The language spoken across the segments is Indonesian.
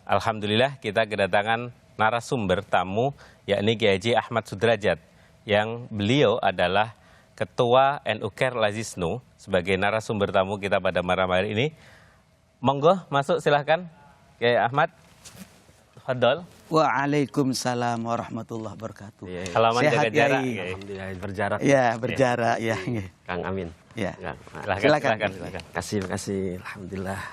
Alhamdulillah kita kedatangan narasumber tamu yakni Kiai Haji Ahmad Sudrajat yang beliau adalah Ketua NU Care Lazisnu sebagai narasumber tamu kita pada malam hari ini. Monggo masuk silahkan Kiai Ahmad. Fadol. Waalaikumsalam warahmatullahi wabarakatuh. Halaman jaga jarak. Alhamdulillah berjarak. Ya berjarak ya. Kang Amin. Ya. Silakan. Kasih. Alhamdulillah.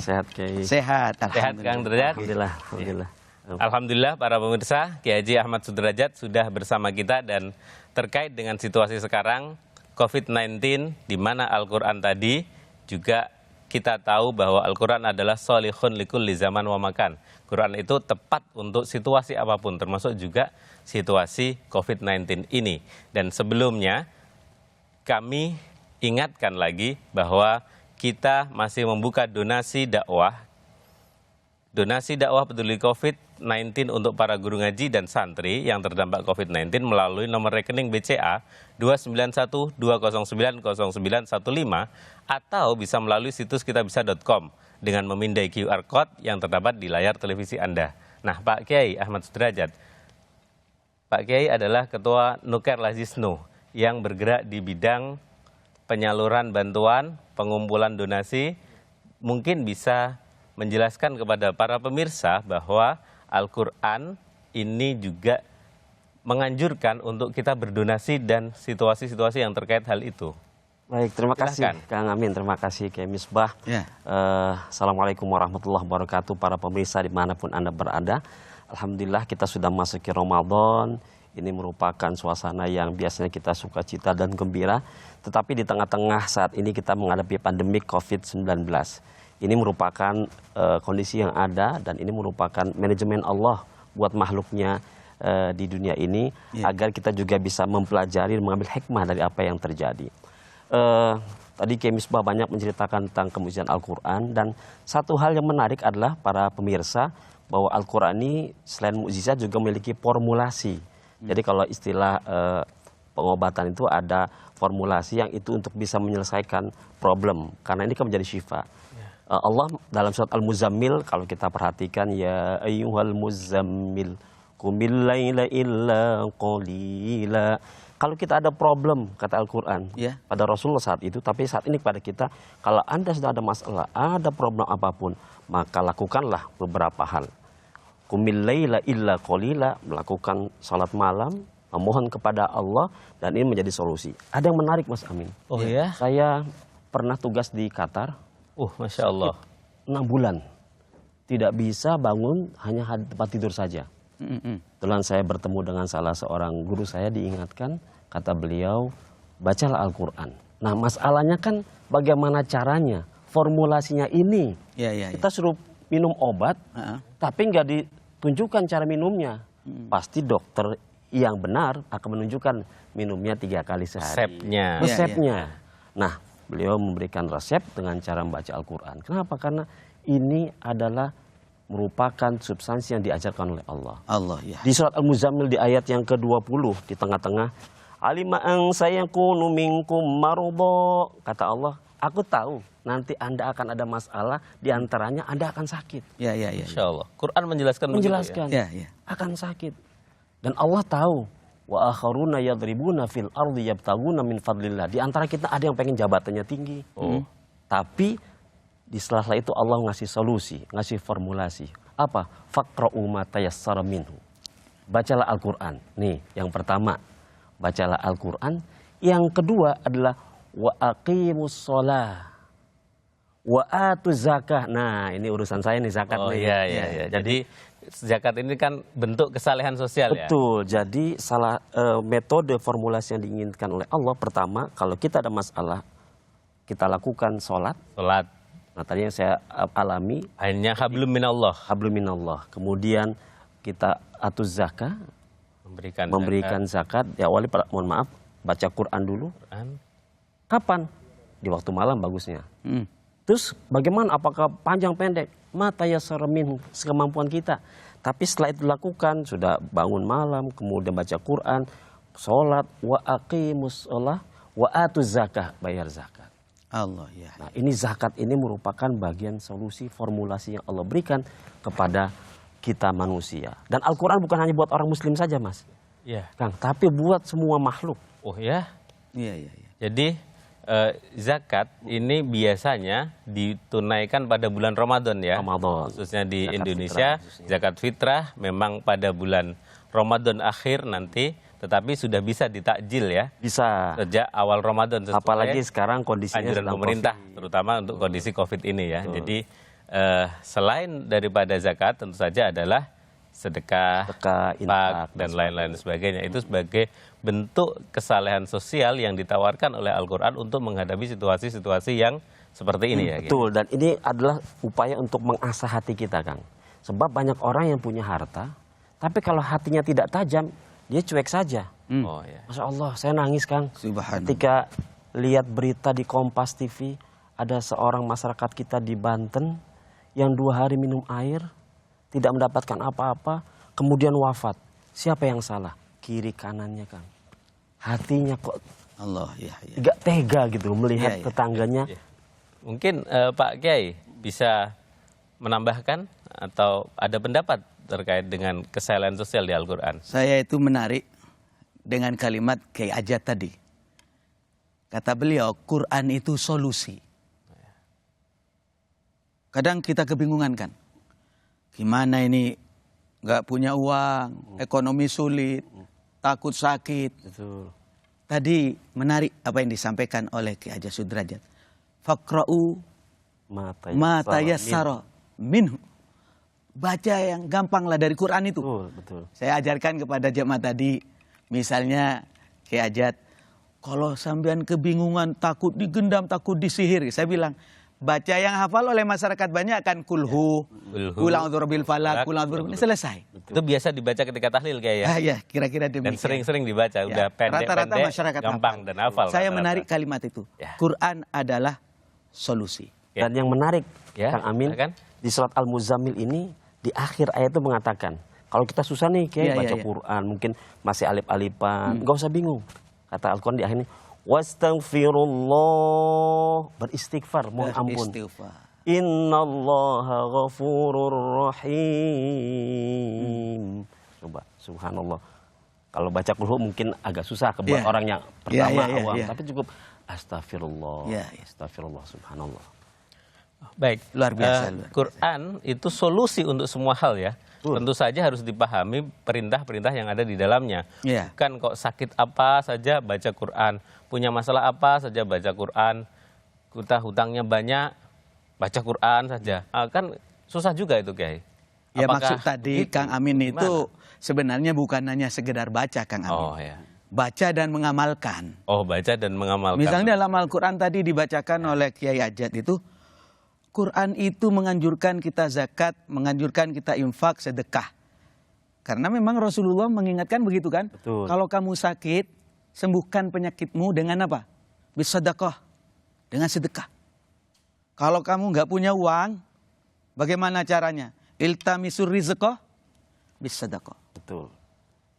Sehat Kiai. Sehat. Sehat Kang Derajat. Alhamdulillah. Alhamdulillah para pemirsa, Kiai Haji Ahmad Sudrajat sudah bersama kita dan terkait dengan situasi sekarang COVID-19 di mana Al-Qur'an tadi juga kita tahu bahwa Al-Quran adalah sholihun likulli zaman wa makan. Quran itu tepat untuk situasi apapun, termasuk juga situasi COVID-19 ini. Dan sebelumnya, kami ingatkan lagi bahwa kita masih membuka donasi dakwah peduli COVID-19 untuk para guru ngaji dan santri yang terdampak COVID-19 melalui nomor rekening BCA 29120900915 atau bisa melalui situs kitabisa.com dengan memindai QR Code yang terdapat di layar televisi Anda. Nah, Pak Kiai Ahmad Sudrajat, Pak Kiai adalah Ketua NU Care Lazisnu yang bergerak di bidang penyaluran bantuan, pengumpulan donasi, mungkin bisa menjelaskan kepada para pemirsa bahwa Al-Quran ini juga menganjurkan untuk kita berdonasi dan situasi-situasi yang terkait hal itu. Baik, terima kasih Silahkan. Kang Amin, terima kasih Kiai Misbah. Ya. Assalamualaikum warahmatullahi wabarakatuh para pemirsa dimanapun Anda berada. Alhamdulillah kita sudah masuki Ramadan. Ini merupakan suasana yang biasanya kita sukacita dan gembira. Tetapi di tengah-tengah saat ini kita menghadapi pandemi COVID-19. Ini merupakan kondisi yang ada dan ini merupakan manajemen Allah buat makhluknya di dunia ini agar kita juga bisa mempelajari dan mengambil hikmah dari apa yang terjadi. Tadi Kiai Misbah banyak menceritakan tentang kemuliaan Al-Quran dan satu hal yang menarik adalah para pemirsa bahwa Al-Quran ini selain mukjizat juga memiliki formulasi. Jadi kalau istilah pengobatan itu ada formulasi yang itu untuk bisa menyelesaikan problem karena ini kan menjadi syifa. Allah dalam surat Al-Muzammil kalau kita perhatikan ya ayyuhal muzammil qumil laila illa qalila. Kalau kita ada problem kata Al-Qur'an pada Rasulullah saat itu, tapi saat ini pada kita kalau Anda sudah ada masalah, ada problem apapun, maka lakukanlah beberapa hal. Qumil laila illa qalila, melakukan salat malam, memohon kepada Allah dan ini menjadi solusi. Ada yang menarik Mas Amin. Oh ya? Saya pernah tugas di Qatar. Masya Allah. 6 bulan. Tidak bisa bangun hanya tempat tidur saja. Kebetulan saya bertemu dengan salah seorang guru saya diingatkan, kata beliau, bacalah Al-Quran. Nah masalahnya kan bagaimana caranya, formulasinya ini. Kita suruh minum obat, tapi nggak ditunjukkan cara minumnya. Pasti dokter yang benar akan menunjukkan minumnya 3 kali sehari. Resepnya. Nah, beliau memberikan resep dengan cara membaca Al-Quran. Kenapa? Karena ini adalah merupakan substansi yang diajarkan oleh Allah. Di surat Al-Muzammil di ayat yang ke-20 di tengah-tengah. Alima ang sayakunu minkum marudho. Kata Allah, aku tahu nanti Anda akan ada masalah, di antaranya Anda akan sakit. Insya Allah. Quran menjelaskan. Akan sakit. Dan Allah tahu. Wa akharuna yadribuna fil ardi yabtaguna min fadlillah. Di antara kita ada yang pengen jabatannya tinggi. Tapi di sela-sela itu Allah ngasih solusi, ngasih formulasi. Apa? Faqra'u ma tayassara minhu. Bacalah Al-Qur'an. Nih, yang pertama, bacalah Al-Qur'an. Yang kedua adalah wa aqimus shalah wa atuz zakah. Nah, ini urusan saya nih zakat nih. Jadi zakat ini kan bentuk kesalehan sosial. Betul. Jadi salah metode formulasi yang diinginkan oleh Allah pertama, kalau kita ada masalah, kita lakukan sholat. Nah tadi yang saya alami. Hanya hablum minallah. Kemudian kita atuz zakah, memberikan zakat. Ya awali mohon maaf, baca Quran dulu. Kapan? Di waktu malam bagusnya. Terus bagaimana? Apakah panjang pendek? Mata yassara minhu, sekemampuan kita. Tapi setelah itu dilakukan, sudah bangun malam, kemudian baca Quran, sholat, wa aqimus sholah, wa atuz zakah, bayar zakat. Allah ya. Nah, ini zakat ini merupakan bagian solusi formulasi yang Allah berikan kepada kita manusia. Dan Al-Quran bukan hanya buat orang muslim saja, Mas. Ya. Kang, tapi buat semua makhluk. Oh ya. Iya, iya, iya. Jadi zakat ini biasanya ditunaikan pada bulan Ramadan ya. Ramadan. Khususnya di Zakat Indonesia, fitrah khususnya. zakat fitrah memang pada bulan Ramadan akhir nanti, tetapi sudah bisa ditakjil ya. Bisa. Sejak awal Ramadan sesuai Apalagi sekarang kondisinya anjuran sedang pemerintah, COVID. terutama untuk kondisi COVID ini ya. Jadi selain daripada zakat tentu saja adalah sedekah, Sedekah, infak, infak, dan lain-lain sebagainya. Itu sebagai bentuk kesalehan sosial yang ditawarkan oleh Al-Quran untuk menghadapi situasi-situasi yang seperti ini ya. Betul, dan ini adalah upaya untuk mengasah hati kita, Kang. Sebab banyak orang yang punya harta, tapi kalau hatinya tidak tajam, dia cuek saja. Oh ya. Masya Allah, saya nangis, Kang. Subhanallah. Ketika lihat berita di Kompas TV, ada seorang masyarakat kita di Banten yang 2 hari minum air, tidak mendapatkan apa-apa, kemudian wafat. Siapa yang salah? Kiri kanannya, Kang. Hatinya kok Allah ya, ya. tidak tega gitu melihat Iya, iya. tetangganya. Ya. Mungkin Pak Kiai bisa menambahkan atau ada pendapat terkait dengan kesalehan sosial di Al-Quran. Saya itu menarik dengan kalimat Kiai Ajat tadi. Kata beliau, Quran itu solusi. Kadang kita kebingungan kan. Gimana ini nggak punya uang, ekonomi sulit, takut sakit. Betul. Tadi menarik apa yang disampaikan oleh Kiai Haji Sudrajat. Faqra'u ma tayassara minhu. Baca yang gampang lah dari Quran itu. Betul, betul. Saya ajarkan kepada jemaah tadi, misalnya Kiai Ajat, kalau sampean kebingungan, takut digendam, takut disihir, saya bilang, baca yang hafal oleh masyarakat banyak kan, kulhu, kul a'udzu birabbil falaq, kul a'udzu birabbil nas, selesai. Itu biasa dibaca ketika tahlil Kiai ya. Ah ya, kira-kira Dan demikian. sering-sering dibaca, Ya, udah rata-rata pendek-pendek, masyarakat gampang hafal. dan hafal. Saya rata-rata. menarik kalimat itu. Ya. Quran adalah solusi. Ya. Dan yang menarik, Ya, Kang Amin, silakan. di surat Al-Muzammil ini, di akhir ayat itu mengatakan, kalau kita susah nih kayak Iya, baca iya, iya. Quran, mungkin masih alif-alifan, nggak usah bingung. Kata Al-Quran di akhir ini, wastaghfirullah, beristighfar, mohon ampun. Istighfar. Innallaha ghafurur rahim. Coba, subhanallah. Kalau baca kulhu mungkin agak susah buat Iya. orang yang Iya, pertama iya, iya, awam, iya. tapi cukup astagfirullah, Iya, iya. astagfirullah, subhanallah. Baik, Luar biasa, luar biasa. Quran itu solusi untuk semua hal ya. Tentu saja harus dipahami perintah-perintah yang ada di dalamnya. Iya. Bukan kok sakit apa saja baca Quran, punya masalah apa saja baca Quran, kita hutangnya banyak, baca Quran saja. Kan susah juga itu Kiai. Ya Apakah maksud tadi begitu? Kang Amin Gimana? itu sebenarnya bukan hanya sekedar baca Kang Amin. Oh ya. Baca dan mengamalkan. Oh baca dan mengamalkan. Misalnya dalam Al-Quran tadi dibacakan oleh Kiai Ajat itu, Quran itu menganjurkan kita zakat, menganjurkan kita infak, sedekah. Karena memang Rasulullah mengingatkan begitu kan. Betul. Kalau kamu sakit, sembuhkan penyakitmu dengan apa? Bisadaqah, dengan sedekah. Kalau kamu nggak punya uang, bagaimana caranya? Iltamisur rizqah, bisadaqah. Betul.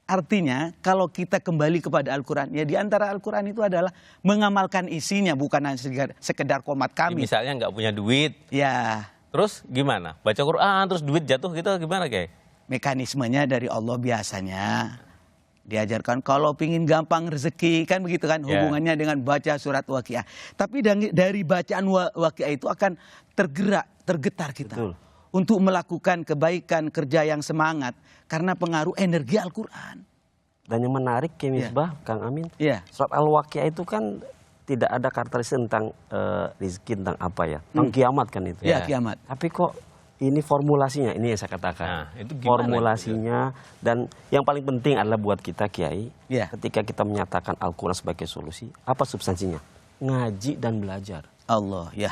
Artinya kalau kita kembali kepada Al-Quran, ya di antara Al-Quran itu adalah mengamalkan isinya, bukan hanya sekedar komat kami. Misalnya nggak punya duit, Ya, terus gimana? Baca Quran terus duit jatuh gitu gimana Kiai? mekanismenya dari Allah biasanya diajarkan kalau pingin gampang rezeki, kan begitu kan Ya. hubungannya dengan baca surat Waqiah. Tapi dari bacaan Waqiah itu akan tergetar kita. Betul. Untuk melakukan kebaikan, kerja yang semangat karena pengaruh energi Al-Quran. Dan yang menarik, Misbah, Kang Amin, Iya. surat Al-Waqiah itu kan tidak ada karakteristik tentang rezeki, tentang apa ya, tentang kiamat kan itu. Ya, kiamat. Tapi kok ini formulasinya, ini yang saya katakan. Nah, itu gimana formulasinya, dan yang paling penting adalah buat kita Kiai, Ya. ketika kita menyatakan Al-Quran sebagai solusi, apa substansinya? Ngaji dan belajar. Allah, ya.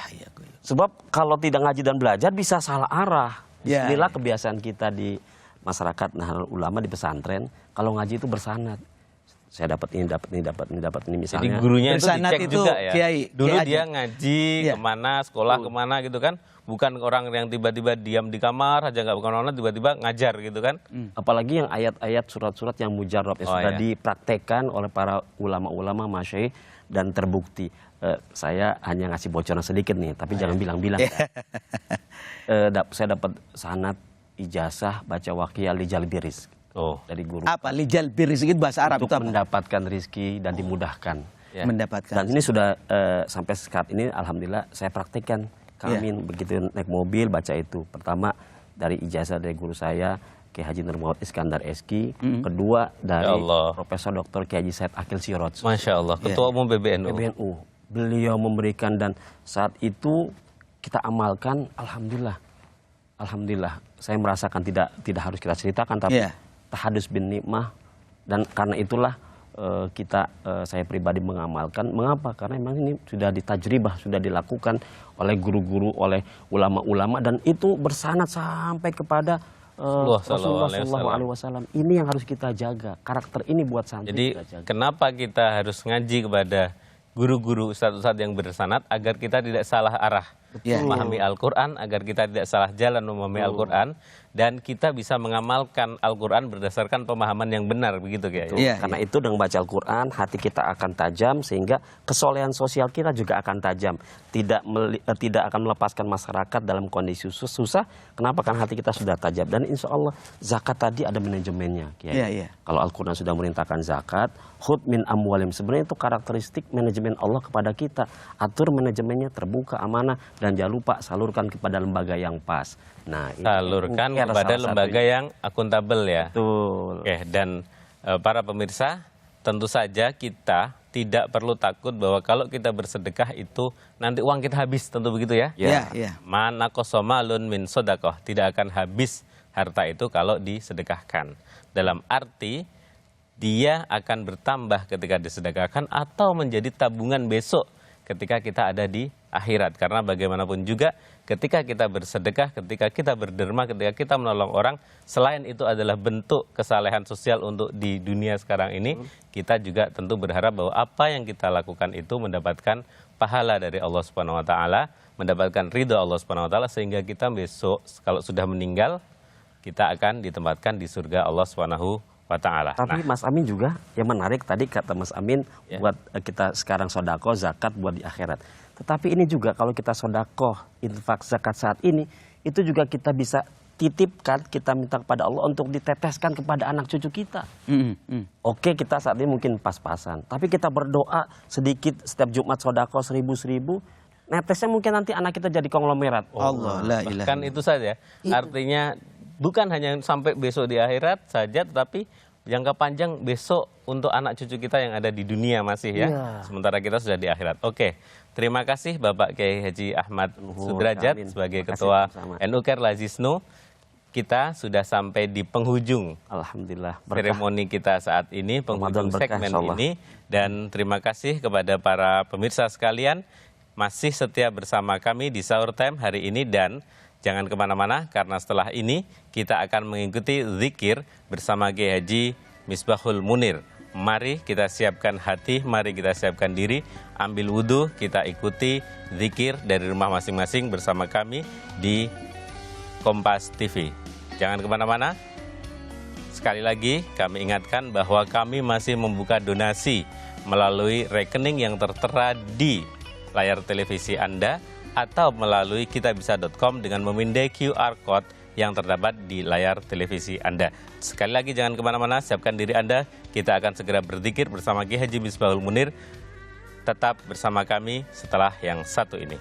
Sebab kalau tidak ngaji dan belajar bisa salah arah. Ya, Disinilah ya. kebiasaan kita di masyarakat Nahdlatul Ulama di pesantren. Kalau ngaji itu bersanad. Saya dapat ini, dapat ini, dapat ini, dapat ini. Jadi Misalnya gurunya itu Bersanad dicek itu, juga ya. Kiai, Dulu Kiai dia Ajat. ngaji Iya. kemana, sekolah kemana gitu kan. Bukan orang yang tiba-tiba diam di kamar aja nggak bukan orang tiba-tiba ngajar gitu kan. apalagi yang ayat-ayat surat-surat yang mujarab yang Oh, sudah iya. dipraktekkan oleh para ulama-ulama masyayikh dan terbukti. saya hanya ngasih bocoran sedikit nih, tapi jangan bilang-bilang. Saya dapat sanad ijazah baca waqiyah lijal biris dari guru. Apa lijal biris itu bahasa Arab untuk itu apa? mendapatkan rizki dan dimudahkan. Ya. Mendapatkan. Dan ini sudah sampai saat ini alhamdulillah saya praktekkan. Kami begitu naik mobil baca itu. Pertama dari ijazah dari guru saya Kiai Haji Nur Muhammad Iskandar Eski, kedua dari Profesor Dr. Kiai Haji Said Akil Siroj. Masya Allah, Ketua Umum PBNU. Beliau memberikan dan saat itu kita amalkan, alhamdulillah. Alhamdulillah, saya merasakan tidak harus kita ceritakan, tapi tahadus bin nikmah, dan karena itulah saya pribadi mengamalkan. Mengapa? Karena memang ini sudah ditajribah, sudah dilakukan oleh guru-guru, oleh ulama-ulama, dan itu bersanad sampai kepada Rasulullah SAW. Ini yang harus kita jaga, karakter ini buat santri. Jadi kita jaga. Kenapa kita harus ngaji kepada guru-guru ustadz-ustadz yang bersanad agar kita tidak salah arah memahami Al-Quran, agar kita tidak salah jalan memahami Al-Quran, dan kita bisa mengamalkan Al-Quran berdasarkan pemahaman yang benar, begitu Kiai? Karena itu dengan baca Al-Quran hati kita akan tajam, sehingga kesolehan sosial kita juga akan tajam, tidak akan melepaskan masyarakat dalam kondisi susah. Kenapa? Karena hati kita sudah tajam, dan insya Allah zakat tadi ada manajemennya, Kiai. Kalau Al-Quran sudah merintahkan zakat, khud min amwalim, sebenarnya itu karakteristik manajemen Allah kepada kita. Atur manajemennya terbuka, amanah, dan jangan lupa salurkan kepada lembaga yang pas. Nah, salurkan kepada lembaga yang akuntabel ya. Betul. Oke, dan para pemirsa, tentu saja kita tidak perlu takut bahwa kalau kita bersedekah itu nanti uang kita habis, tentu begitu ya? Mana kosomalun min sodakoh, tidak akan habis harta itu kalau disedekahkan. Dalam arti dia akan bertambah ketika disedekahkan atau menjadi tabungan besok ketika kita ada di akhirat. Karena bagaimanapun juga ketika kita bersedekah, ketika kita berderma, ketika kita menolong orang, selain itu adalah bentuk kesalehan sosial untuk di dunia sekarang ini, kita juga tentu berharap bahwa apa yang kita lakukan itu mendapatkan pahala dari Allah Subhanahu wa taala, mendapatkan ridha Allah Subhanahu wa taala, sehingga kita besok kalau sudah meninggal kita akan ditempatkan di surga Allah Subhanahu wa ta'ala. Tapi Mas Amin juga yang menarik tadi kata Mas Amin, buat kita sekarang sodako zakat buat di akhirat. Tetapi ini juga kalau kita sodako infak zakat saat ini, itu juga kita bisa titipkan, kita minta kepada Allah untuk diteteskan kepada anak cucu kita. Oke, kita saat ini mungkin pas-pasan, tapi kita berdoa sedikit setiap Jumat sodako 1000, netesnya mungkin nanti anak kita jadi konglomerat. Bahkan itu saja, artinya bukan hanya sampai besok di akhirat saja, tetapi jangka panjang besok untuk anak cucu kita yang ada di dunia masih ya. Sementara kita sudah di akhirat. Oke, terima kasih Bapak Kiai Haji Ahmad Sudrajat sebagai Ketua NU Kerla Zisnu. Kita sudah sampai di penghujung, alhamdulillah, seremoni kita saat ini, penghujung segmen ini. Dan terima kasih kepada para pemirsa sekalian masih setia bersama kami di Sahur Time hari ini, dan jangan kemana-mana karena setelah ini kita akan mengikuti zikir bersama Kiai Haji Misbahul Munir. Mari kita siapkan hati, mari kita siapkan diri, ambil wudhu, kita ikuti zikir dari rumah masing-masing bersama kami di Kompas TV. Jangan kemana-mana. Sekali lagi kami ingatkan bahwa kami masih membuka donasi melalui rekening yang tertera di layar televisi Anda, atau melalui kitabisa.com dengan memindai QR Code yang terdapat di layar televisi Anda. Sekali lagi jangan kemana-mana, siapkan diri Anda. Kita akan segera berzikir bersama Kiai Haji Misbahul Munir. Tetap bersama kami setelah yang satu ini.